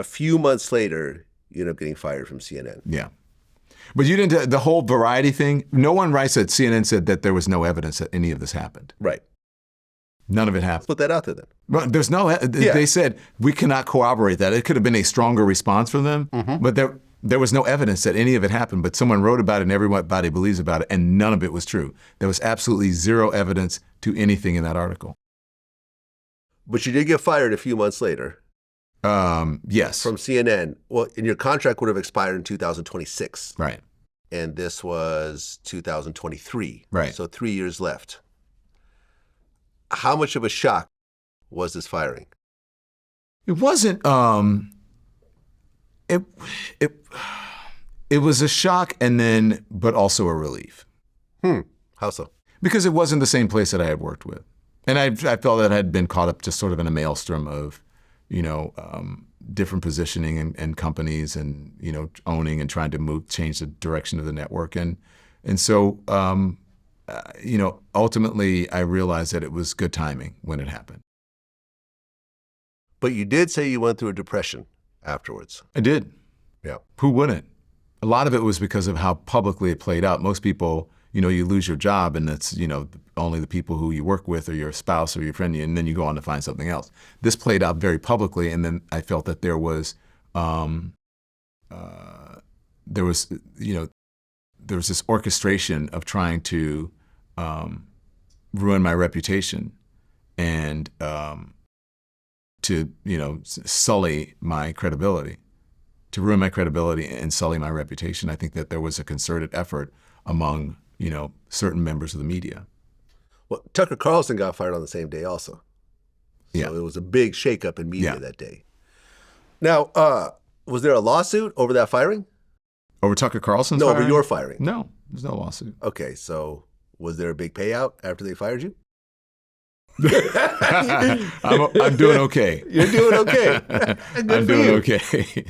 a few months later, you end up getting fired from CNN. Yeah. But you didn't, the whole Variety thing, no one writes that CNN said that there was no evidence that any of this happened. Right. None of it happened. Put that out there then. Well, there's no, they said, we cannot corroborate that. It could have been a stronger response from them, but there was no evidence that any of it happened, but someone wrote about it and everybody believes about it, and none of it was true. There was absolutely zero evidence to anything in that article. But you did get fired a few months later. Yes. From CNN. Well, and your contract would have expired in 2026. Right. And this was 2023. Right. So 3 years left. How much of a shock was this firing? It wasn't, it was a shock but also a relief. How so? Because it wasn't the same place that I had worked with. And I felt that I had been caught up just sort of in a maelstrom of, different positioning and companies and, owning and trying to change the direction of the network. And so, ultimately I realized that it was good timing when it happened. But you did say you went through a depression afterwards. I did. Yeah. Who wouldn't? A lot of it was because of how publicly it played out. Most people, you lose your job and it's, only the people who you work with or your spouse or your friend, and then you go on to find something else. This played out very publicly, and then I felt that there was this orchestration of trying to ruin my reputation and to, sully my credibility, to ruin my credibility and sully my reputation. I think that there was a concerted effort among, certain members of the media. Well, Tucker Carlson got fired on the same day also. So it was a big shakeup in media that day. Now, was there a lawsuit over that firing? Over Tucker Carlson's firing? No, over your firing. No, there's no lawsuit. Okay, so was there a big payout after they fired you? I'm doing okay. You're doing okay. I'm doing okay.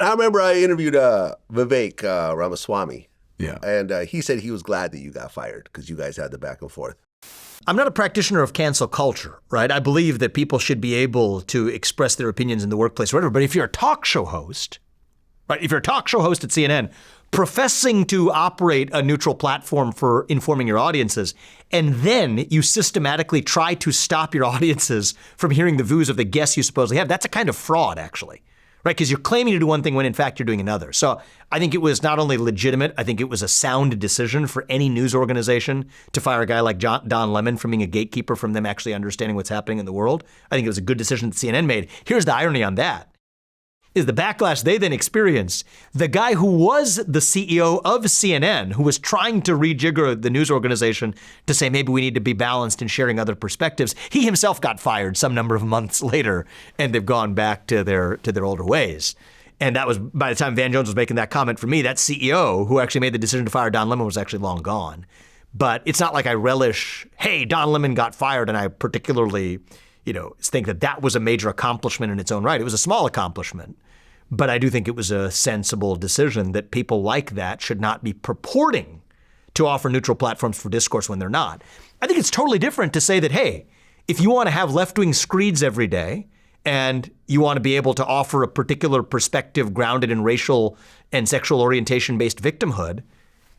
I remember I interviewed Vivek Ramaswamy. Yeah. And he said he was glad that you got fired because you guys had the back and forth. I'm not a practitioner of cancel culture, right? I believe that people should be able to express their opinions in the workplace or whatever. But if you're a talk show host, right? If you're a talk show host at CNN, professing to operate a neutral platform for informing your audiences, and then you systematically try to stop your audiences from hearing the views of the guests you supposedly have, that's a kind of fraud, actually. Right, because you're claiming to do one thing when in fact you're doing another. So I think it was not only legitimate, I think it was a sound decision for any news organization to fire a guy like Don Lemon from being a gatekeeper from them actually understanding what's happening in the world. I think it was a good decision that CNN made. Here's the irony on that. Is the backlash they then experienced. The guy who was the CEO of CNN, who was trying to rejigger the news organization to say maybe we need to be balanced in sharing other perspectives, he himself got fired some number of months later, and they've gone back to their older ways. And that was, by the time Van Jones was making that comment for me, that CEO who actually made the decision to fire Don Lemon was actually long gone. But it's not like I relish, hey, Don Lemon got fired, and I particularly think that was a major accomplishment in its own right. It was a small accomplishment, but I do think it was a sensible decision that people like that should not be purporting to offer neutral platforms for discourse when they're not. I think it's totally different to say that, hey, if you want to have left-wing screeds every day and you want to be able to offer a particular perspective grounded in racial and sexual orientation-based victimhood,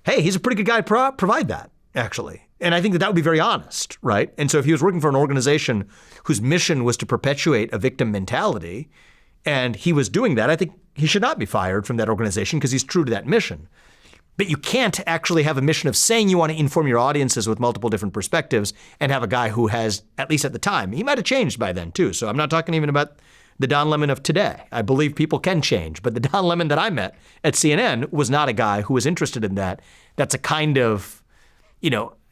hey, he's a pretty good guy to provide that, actually. And I think that would be very honest, right? And so if he was working for an organization whose mission was to perpetuate a victim mentality, and he was doing that, I think he should not be fired from that organization because he's true to that mission. But you can't actually have a mission of saying you want to inform your audiences with multiple different perspectives and have a guy who has, at least at the time, he might have changed by then too. So I'm not talking even about the Don Lemon of today. I believe people can change, but the Don Lemon that I met at CNN was not a guy who was interested in that. That's a kind of,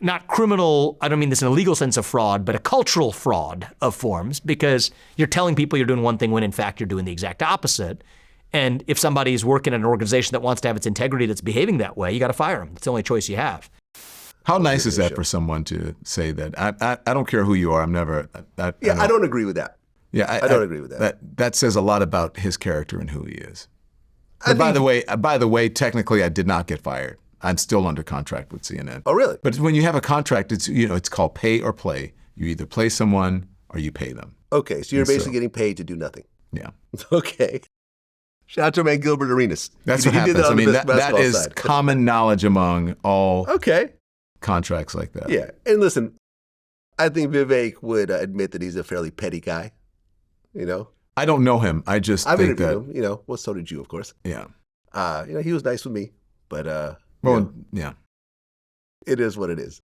not criminal, I don't mean this in a legal sense of fraud, but a cultural fraud of forms, because you're telling people you're doing one thing when in fact you're doing the exact opposite. And if somebody's working in an organization that wants to have its integrity that's behaving that way, you got to fire them. It's the only choice you have. How nice is that for someone to say that? I don't care who you are. I'm never. I don't agree with that. Yeah, I don't agree with that. That says a lot about his character and who he is. By the way, technically, I did not get fired. I'm still under contract with CNN. Oh, really? But when you have a contract, it's called pay or play. You either play someone or you pay them. Okay, so you're basically getting paid to do nothing. Yeah. Okay. Shout out to my man Gilbert Arenas. That's He what did happens. I on the mean, that basketball is side. common knowledge among all Okay. contracts like that. Yeah. And listen, I think Vivek would admit that he's a fairly petty guy. You know? I don't know him. I just I've think interviewed that. him, you know. Well, so did you, of course. Yeah. You know, he was nice with me, but Well, yeah. it is what it is.